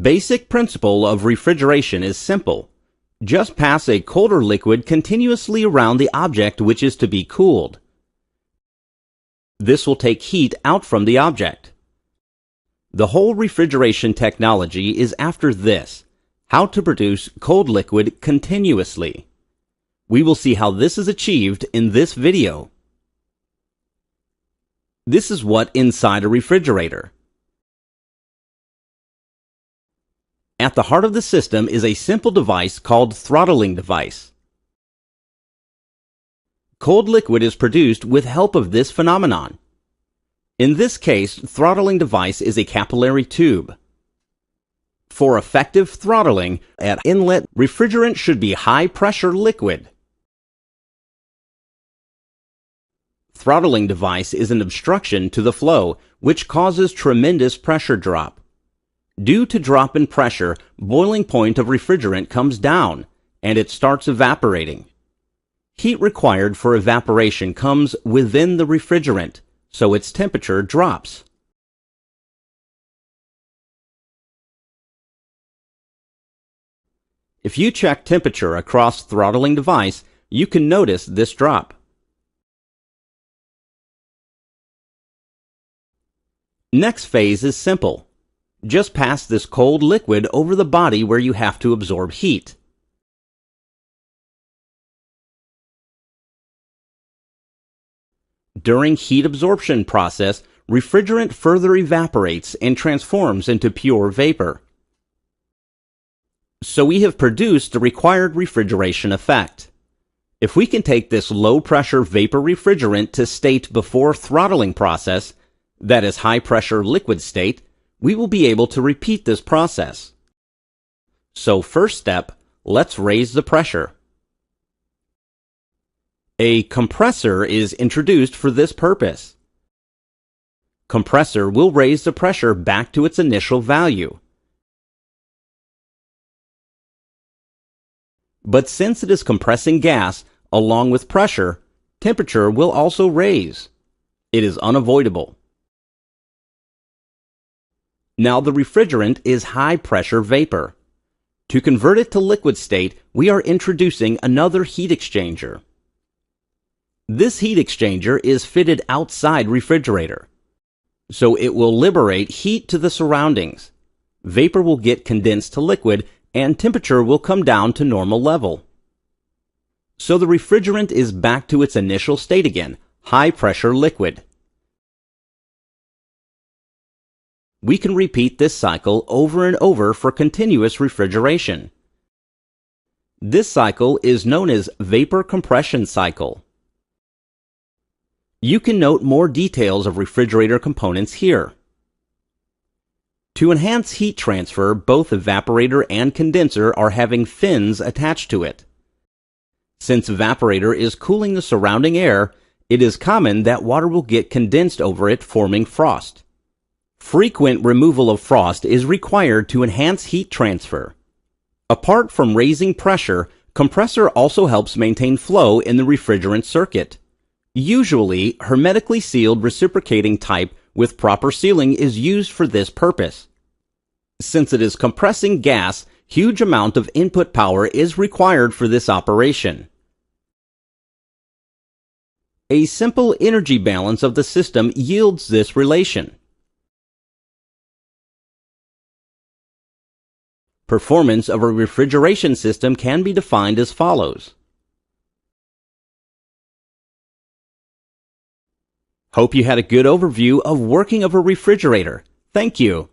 Basic principle of refrigeration is simple. Just pass a colder liquid continuously around the object which is to be cooled. This will take heat out from the object. The whole refrigeration technology is after this: how to produce cold liquid continuously. We will see how this is achieved in this video. This is what inside a refrigerator. At the heart of the system is a simple device called throttling device. Cold liquid is produced with help of this phenomenon. In this case, throttling device is a capillary tube. For effective throttling, at inlet, refrigerant should be high-pressure liquid. Throttling device is an obstruction to the flow, which causes tremendous pressure drop. Due to drop in pressure, boiling point of refrigerant comes down, and it starts evaporating. Heat required for evaporation comes within the refrigerant, so its temperature drops. If you check temperature across throttling device, you can notice this drop. Next phase is simple. Just pass this cold liquid over the body where you have to absorb heat. During heat absorption process, refrigerant further evaporates and transforms into pure vapor. So we have produced the required refrigeration effect. If we can take this low-pressure vapor refrigerant to state before throttling process, that is high-pressure liquid state, we will be able to repeat this process. So first step, let's raise the pressure. A compressor is introduced for this purpose. Compressor will raise the pressure back to its initial value. But since it is compressing gas, along with pressure, temperature will also raise. It is unavoidable. Now the refrigerant is high-pressure vapor. To convert it to liquid state, we are introducing another heat exchanger. This heat exchanger is fitted outside refrigerator, so it will liberate heat to the surroundings. Vapor will get condensed to liquid, and temperature will come down to normal level. So the refrigerant is back to its initial state again, high-pressure liquid. We can repeat this cycle over and over for continuous refrigeration. This cycle is known as vapor compression cycle. You can note more details of refrigerator components here. To enhance heat transfer, both evaporator and condenser are having fins attached to it. Since evaporator is cooling the surrounding air, it is common that water will get condensed over it, forming frost. Frequent removal of frost is required to enhance heat transfer. Apart from raising pressure, compressor also helps maintain flow in the refrigerant circuit. Usually, hermetically sealed reciprocating type with proper sealing is used for this purpose. Since it is compressing gas, huge amount of input power is required for this operation. A simple energy balance of the system yields this relation. Performance of a refrigeration system can be defined as follows. Hope you had a good overview of working of a refrigerator. Thank you.